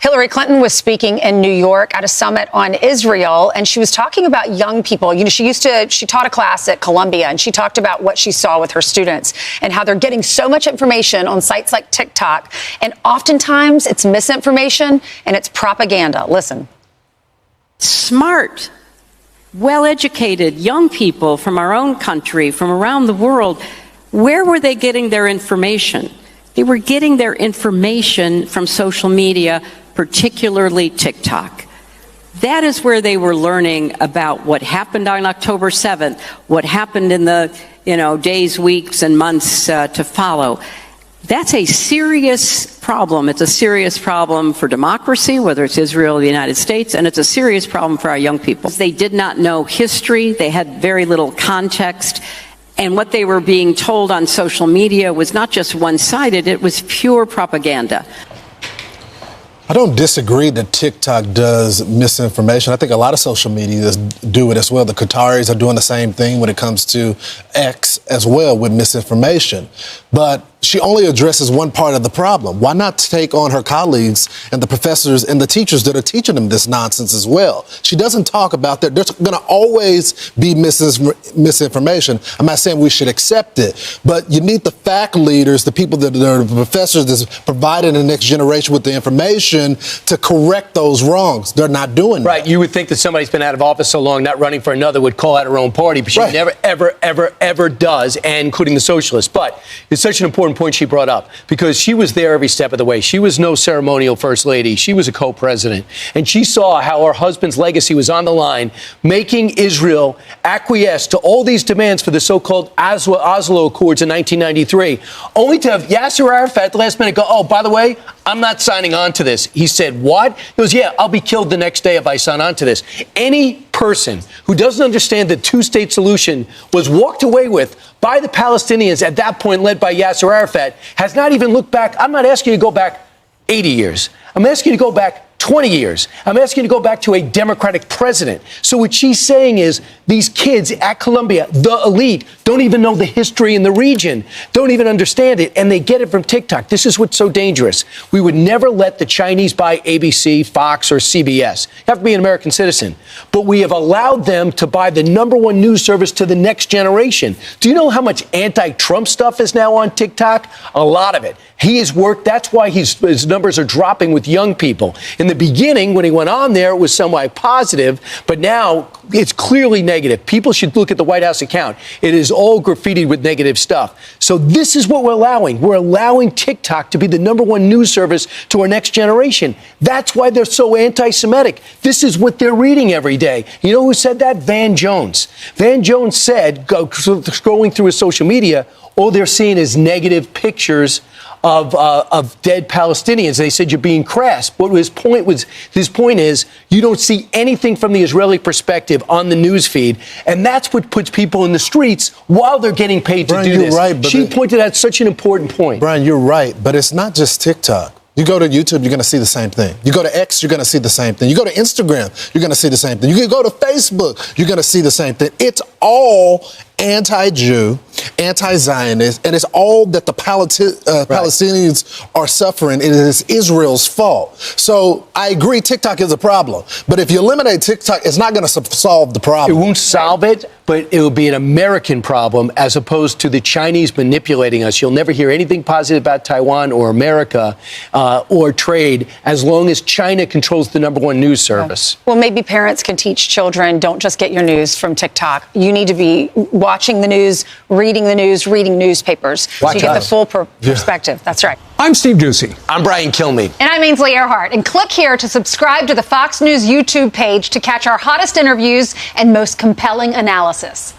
Hillary Clinton was speaking in New York at a summit on Israel, and she was talking about young people. You know, she taught a class at Columbia, and she talked about what she saw with her students and how they're getting so much information on sites like TikTok. And oftentimes it's misinformation and it's propaganda. Listen. Smart, well-educated young people from our own country, from around the world, where were they getting their information? They were getting their information from social media, particularly TikTok. That is where they were learning about what happened on October 7th, what happened in the days, weeks, and months to follow. That's a serious problem. It's a serious problem for democracy, whether it's Israel or the United States, and it's a serious problem for our young people. They did not know history. They had very little context. And what they were being told on social media was not just one-sided, it was pure propaganda. I don't disagree that TikTok does misinformation. I think a lot of social media do it as well. The Qataris are doing the same thing when it comes to X as well with misinformation. But she only addresses one part of the problem. Why not take on her colleagues and the professors and the teachers that are teaching them this nonsense as well? She doesn't talk about that. There's going to always be misinformation. I'm not saying we should accept it, but you need the fact leaders, the people that are the professors that's providing the next generation with the information to correct those wrongs. They're not doing that. Right. You would think that somebody's been out of office so long, not running for another, would call out her own party, but she never, ever does, and including the socialists. But it's such an important point she brought up, because she was there every step of the way. She was no ceremonial first lady. She was a co-president. And she saw how her husband's legacy was on the line, making Israel acquiesce to all these demands for the so-called Oslo Accords in 1993, only to have Yasser Arafat at the last minute go, oh, by the way, I'm not signing on to this. He said, what? He goes, yeah, I'll be killed the next day if I sign on to this. Any person who doesn't understand the two-state solution was walked away with by the Palestinians at that point, led by Yasser Arafat, has not even looked back. I'm not asking you to go back 80 years. I'm asking you to go back 20 years. I'm asking you to go back to a Democratic president. So what she's saying is these kids at Columbia, the elite, don't even know the history in the region, don't even understand it, and they get it from TikTok. This is what's so dangerous. We would never let the Chinese buy ABC, Fox, or CBS. You have to be an American citizen. But we have allowed them to buy the #1 news service to the next generation. Do you know how much anti-Trump stuff is now on TikTok? A lot of it. He has worked. That's why his numbers are dropping with young people. In the beginning, when he went on there, it was somewhat positive, but now it's clearly negative. People should look at the White House account. It is all graffitied with negative stuff. So this is what we're allowing. We're allowing TikTok to be the #1 news service to our next generation. That's why they're so anti-Semitic. This is what they're reading every day. You know who said that? Van Jones. Van Jones said, scrolling through his social media, all they're seeing is negative pictures of dead Palestinians. They said you're being crass. But his point is you don't see anything from the Israeli perspective on the news feed, and that's what puts people in the streets while they're getting paid to do this. Right, she pointed out such an important point. Brian, you're right, but it's not just TikTok. You go to YouTube, you're going to see the same thing. You go to X, you're going to see the same thing. You go to Instagram, you're going to see the same thing. You can go to Facebook, you're going to see the same thing. It's all anti-Jew, anti-Zionist, and it's all that the Palestinians are suffering. It is Israel's fault. So I agree TikTok is a problem. But if you eliminate TikTok, it's not going to solve the problem. It won't solve it, but it will be an American problem as opposed to the Chinese manipulating us. You'll never hear anything positive about Taiwan or America or trade as long as China controls the #1 news service. Well, maybe parents can teach children, don't just get your news from TikTok. You need to be watching the news, reading newspapers, so you get the full perspective. That's right. I'm Steve Doocy. I'm Brian Kilmeade. And I'm Ainsley Earhart. And click here to subscribe to the Fox News YouTube page to catch our hottest interviews and most compelling analysis.